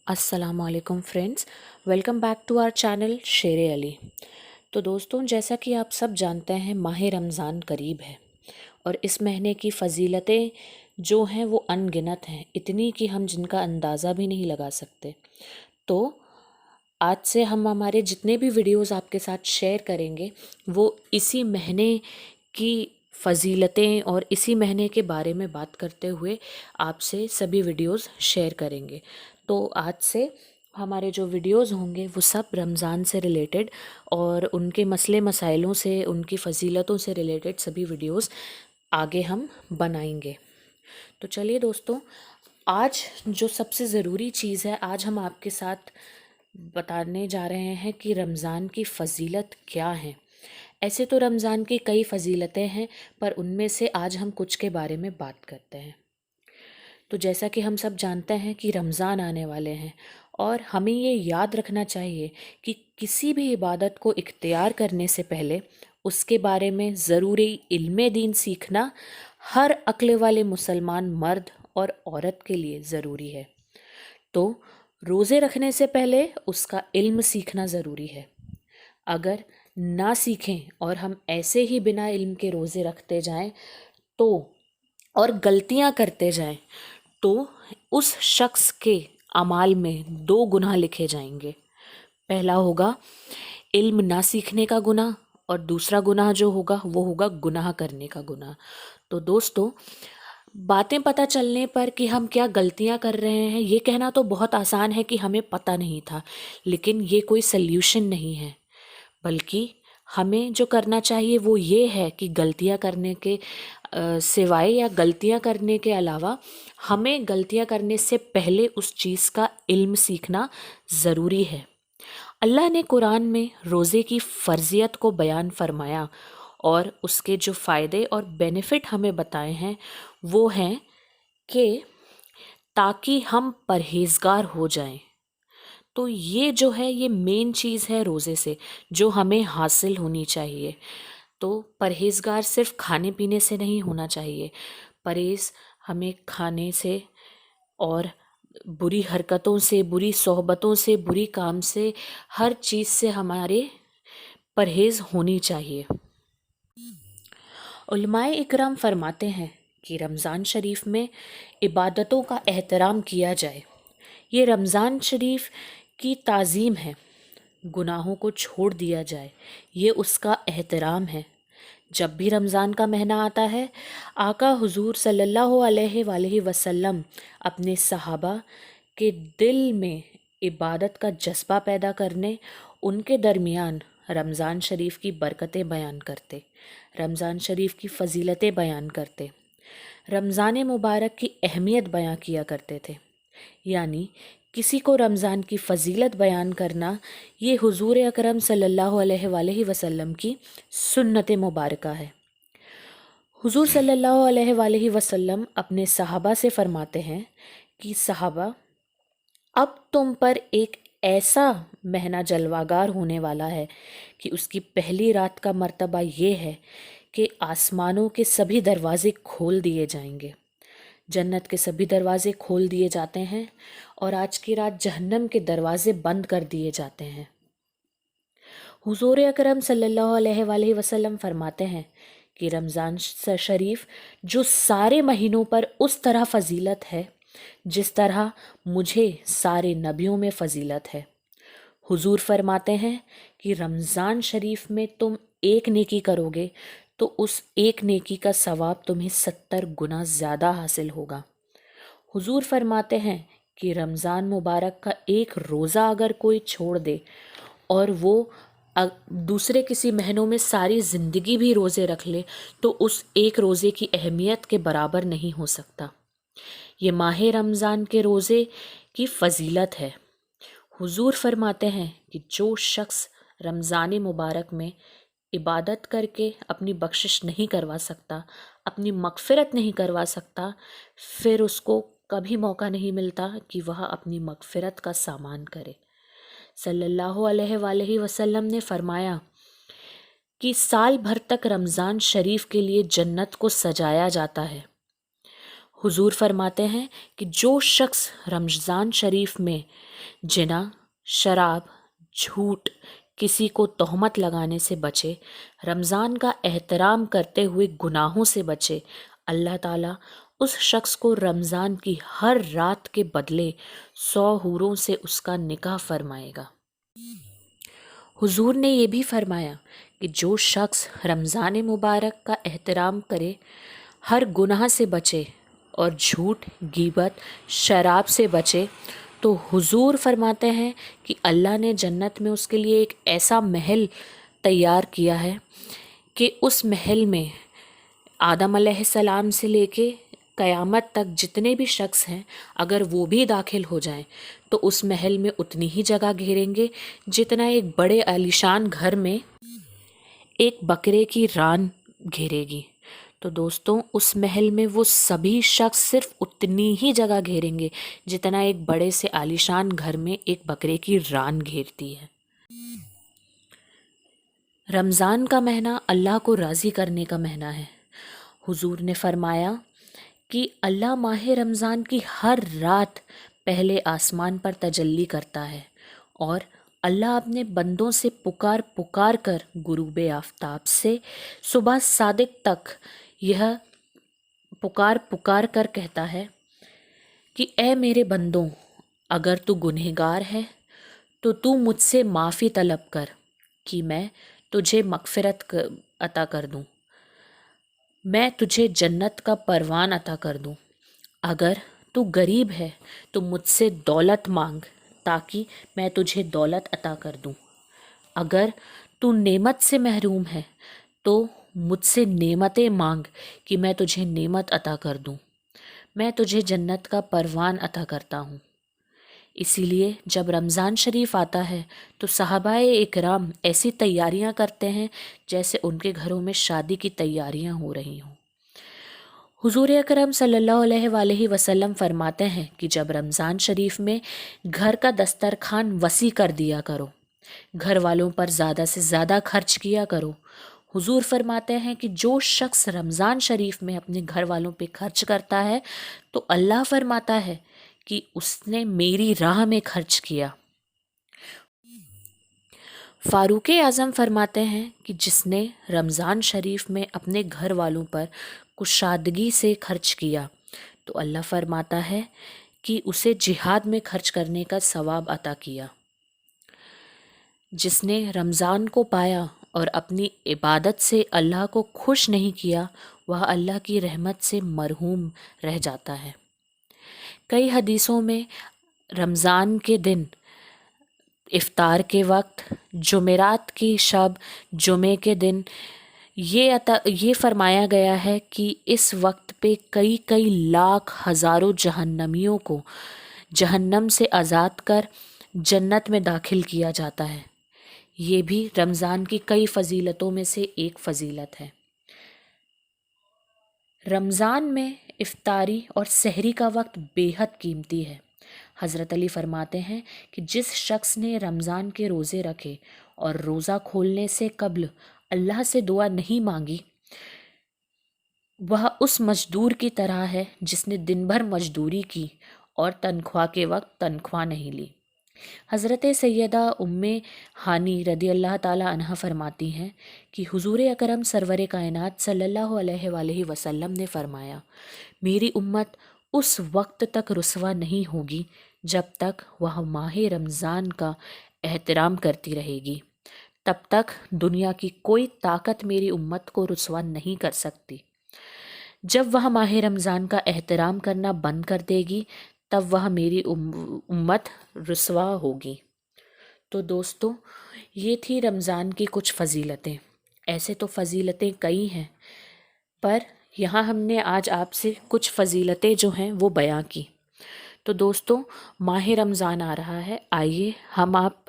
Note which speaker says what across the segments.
Speaker 1: अस्सलाम वालेकुम friends, welcome back to our channel Sher Ali. तो दोस्तों, जैसा कि आप सब जानते हैं, माह रमज़ान करीब है और इस महीने की फ़जीलतें जो हैं वो अनगिनत हैं, इतनी कि हम जिनका अंदाज़ा भी नहीं लगा सकते। तो आज से हम हमारे जितने भी वीडियोस आपके साथ शेयर करेंगे वो इसी महीने की फ़जीलतें और इसी महीने के बारे में बात करते हुए आपसे सभी वीडियोस शेयर करेंगे। तो आज से हमारे जो वीडियोस होंगे वो सब रमज़ान से रिलेटेड और उनके मसले मसाइलों से, उनकी फ़जीलतों से रिलेटेड सभी वीडियोस आगे हम बनाएंगे। तो चलिए दोस्तों, आज जो सबसे ज़रूरी चीज़ है, आज हम आपके साथ बताने जा रहे हैं कि रमज़ान की फ़जीलत क्या है। ऐसे तो रमज़ान की कई फ़जीलतें हैं, पर उनमें से आज हम कुछ के बारे में बात करते हैं। तो जैसा कि हम सब जानते हैं कि रमज़ान आने वाले हैं और हमें ये याद रखना चाहिए कि किसी भी इबादत को इख्तियार करने से पहले उसके बारे में ज़रूरी इल्म दीन सीखना हर अक्ल वाले मुसलमान मर्द और औरत के लिए ज़रूरी है। तो रोज़े रखने से पहले उसका इल्म सीखना ज़रूरी है। अगर ना सीखें और हम ऐसे ही बिना इल्म के रोज़े रखते जाएं तो और गलतियां करते जाएं तो उस शख्स के अमाल में दो गुनाह लिखे जाएंगे। पहला होगा इल्म ना सीखने का गुनाह और दूसरा गुनाह जो होगा वो होगा गुनाह करने का गुनाह। तो दोस्तों, बातें पता चलने पर कि हम क्या गलतियां कर रहे हैं, ये कहना तो बहुत आसान है कि हमें पता नहीं था, लेकिन ये कोई सल्यूशन नहीं है। बल्कि हमें जो करना चाहिए वो ये है कि गलतियां करने के सिवाय या गलतियां करने के अलावा हमें गलतियां करने से पहले उस चीज़ का इल्म सीखना ज़रूरी है। अल्लाह ने कुरान में रोज़े की फ़र्जियत को बयान फरमाया और उसके जो फ़ायदे और बेनिफिट हमें बताए हैं वो हैं कि ताकि हम परहेज़गार हो जाएं। तो ये जो है ये मेन चीज़ है रोज़े से जो हमें हासिल होनी चाहिए। तो परहेज़गार सिर्फ खाने पीने से नहीं होना चाहिए। परहेज़ हमें खाने से और बुरी हरकतों से, बुरी सोहबतों से, बुरी काम से, हर चीज़ से हमारे परहेज़ होनी चाहिए। उलमाए इकराम फरमाते हैं कि रमज़ान शरीफ में इबादतों का एहतराम किया जाए। ये रमज़ान शरीफ की ताज़ीम है। गुनाहों को छोड़ दिया जाए, ये उसका एहतराम है। जब भी रमज़ान का महीना आता है, आका हुजूर सल्लल्लाहु अलैहि वसल्लम अपने सहाबा के दिल में इबादत का जज्बा पैदा करने, उनके दरमियान रमज़ान शरीफ की बरकतें बयान करते, रमज़ान शरीफ की फ़जीलतें बयान करते, रमज़ान मुबारक की अहमियत बयां किया करते थे। यानी किसी को रमज़ान की फ़जीलत बयान करना ये हुजूर अकरम सल्लल्लाहु अलैहि वसल्लम की सुन्नत मुबारका है। हुजूर सल्लल्लाहु अलैहि वसल्लम अपने सहाबा से फरमाते हैं कि सहाबा, अब तुम पर एक ऐसा महीना जलवागार होने वाला है कि उसकी पहली रात का मर्तबा ये है कि आसमानों के सभी दरवाजे खोल दिए जाएंगे, जन्नत के सभी दरवाजे खोल दिए जाते हैं और आज की रात जहन्नम के दरवाजे बंद कर दिए जाते हैं। हुजूर अकरम सल्लल्लाहु अलैहि वसल्लम फरमाते हैं कि रमज़ान शरीफ जो सारे महीनों पर उस तरह फ़जीलत है जिस तरह मुझे सारे नबियों में फ़जीलत है। हुजूर फरमाते हैं कि रमज़ान शरीफ में तुम एक नेकी करोगे तो उस एक नेकी का सवाब तुम्हें 70 गुना ज़्यादा हासिल होगा। हुजूर फरमाते हैं कि रमज़ान मुबारक का एक रोज़ा अगर कोई छोड़ दे और वो दूसरे किसी महीनों में सारी ज़िंदगी भी रोज़े रख ले तो उस एक रोज़े की अहमियत के बराबर नहीं हो सकता। ये माह रमज़ान के रोज़े की फ़जीलत है। हुजूर फरमाते हैं कि जो शख्स रमज़ान मुबारक में इबादत करके अपनी बख्शिश नहीं करवा सकता, अपनी मग़फ़िरत नहीं करवा सकता, फिर उसको कभी मौका नहीं मिलता कि वह अपनी मग़फ़िरत का सामान करे। सल्लल्लाहु अलैहि वसल्लम ने फरमाया कि साल भर तक रमज़ान शरीफ के लिए जन्नत को सजाया जाता है। हुजूर फरमाते हैं कि जो शख्स रमज़ान शरीफ में जिना, शराब, झूठ, किसी को तोहमत लगाने से बचे, रमज़ान का एहतराम करते हुए गुनाहों से बचे, अल्लाह ताला उस शख्स को रमज़ान की हर रात के बदले 100 हूरों से उसका निकाह फरमाएगा। हुजूर ने ये भी फरमाया कि जो शख्स रमज़ान मुबारक का एहतराम करे, हर गुनाह से बचे और झूठ, गीबत, शराब से बचे, तो हुजूर फरमाते हैं कि अल्लाह ने जन्नत में उसके लिए एक ऐसा महल तैयार किया है कि उस महल में आदम अलैहिस्सलाम से लेके क़यामत तक जितने भी शख्स हैं, अगर वो भी दाखिल हो जाएं तो उस महल में उतनी ही जगह घेरेंगे जितना एक बड़े आलीशान घर में एक बकरे की रान घेरेगी। तो दोस्तों, उस महल में वो सभी शख्स सिर्फ उतनी ही जगह घेरेंगे जितना एक बड़े से आलीशान घर में एक बकरे की रान घेरती है। रमज़ान का महीना अल्लाह को राज़ी करने का महीना है। हुजूर ने फरमाया कि अल्लाह माह रमज़ान की हर रात पहले आसमान पर तजल्ली करता है और अल्लाह अपने बंदों से पुकार पुकार कर गुरूब आफ़ताब से सुबह सादिक तक यह पुकार पुकार कर कहता है कि ए मेरे बंदों, अगर तू गुनहगार है तो तू मुझसे माफ़ी तलब कर कि मैं तुझे मग़फ़िरत अता कर दूँ, मैं तुझे जन्नत का परवान अता कर दूँ। अगर तू गरीब है तो मुझसे दौलत मांग ताकि मैं तुझे दौलत अता कर दूँ। अगर तू नेमत से महरूम है तो मुझसे नेमतें मांग कि मैं तुझे नेमत अता कर दूँ। मैं तुझे जन्नत का परवान अता करता हूँ। इसीलिए जब रमज़ान शरीफ आता है तो सहाबाए इकराम ऐसी तैयारियां करते हैं जैसे उनके घरों में शादी की तैयारियां हो रही हों। हुजूर अकरम सल्लल्लाहु अलैहि वसल्लम फरमाते हैं कि जब रमज़ान शरीफ में घर का दस्तरखान वसी कर दिया करो, घर वालों पर ज़्यादा से ज़्यादा खर्च किया करो। हुजूर फरमाते हैं कि जो शख्स रमज़ान शरीफ में अपने घर वालों पे खर्च करता है तो अल्लाह फरमाता है कि उसने मेरी राह में खर्च किया। फ़ारूक़ आज़म फरमाते हैं कि जिसने रमज़ान शरीफ में अपने घर वालों पर कुशादगी से खर्च किया तो अल्लाह फरमाता है कि उसे जिहाद में खर्च करने का सवाब अता किया। जिसने रमज़ान को पाया और अपनी इबादत से अल्लाह को खुश नहीं किया, वह अल्लाह की रहमत से मरहूम रह जाता है। कई हदीसों में रमज़ान के दिन इफ्तार के वक्त, जुमेरात की शब, जुमे के दिन ये फरमाया गया है कि इस वक्त पे कई कई लाख हज़ारों जहन्नमियों को जहन्नम से आज़ाद कर जन्नत में दाखिल किया जाता है। ये भी रमज़ान की कई फ़जीलतों में से एक फ़जीलत है। रमज़ान में इफ्तारी और सहरी का वक्त बेहद कीमती है। हज़रत अली फरमाते हैं कि जिस शख्स ने रमज़ान के रोज़े रखे और रोज़ा खोलने से कब्ल अल्लाह से दुआ नहीं मांगी, वह उस मजदूर की तरह है जिसने दिन भर मजदूरी की और तनख्वाह के वक्त तनख्वाह नहीं ली। हज़रत सैयदा उम्मे हानी रदी अल्लाह ताला अन्हा फरमाती हैं कि हुजूर अकरम सरवर कायनात सल्लल्लाहु अलैहि वसल्लम ने फरमाया, मेरी उम्मत उस वक्त तक रुसवा नहीं होगी जब तक वह माह रमज़ान का एहतराम करती रहेगी। तब तक दुनिया की कोई ताकत मेरी उम्मत को रुसवा नहीं कर सकती। जब वह माह रमज़ान का एहतराम करना बंद कर देगी, तब वह मेरी उम्मत रुसवा होगी। तो दोस्तों, ये थी रमज़ान की कुछ फ़जीलतें। ऐसे तो फ़जीलतें कई हैं, पर यहाँ हमने आज आपसे कुछ फ़जीलतें जो हैं वो बयां की। तो दोस्तों, माह रमज़ान आ रहा है, आइए हम आप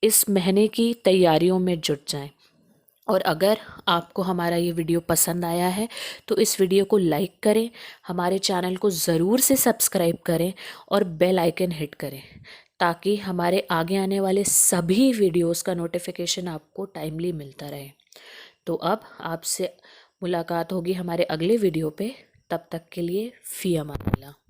Speaker 1: इस महीने की तैयारियों में जुट जाएं। और अगर आपको हमारा ये वीडियो पसंद आया है तो इस वीडियो को लाइक करें, हमारे चैनल को ज़रूर से सब्सक्राइब करें और बेल आइकन हिट करें ताकि हमारे आगे आने वाले सभी वीडियोस का नोटिफिकेशन आपको टाइमली मिलता रहे। तो अब आपसे मुलाकात होगी हमारे अगले वीडियो पे। تب تک کے لیے فی امان اللہ۔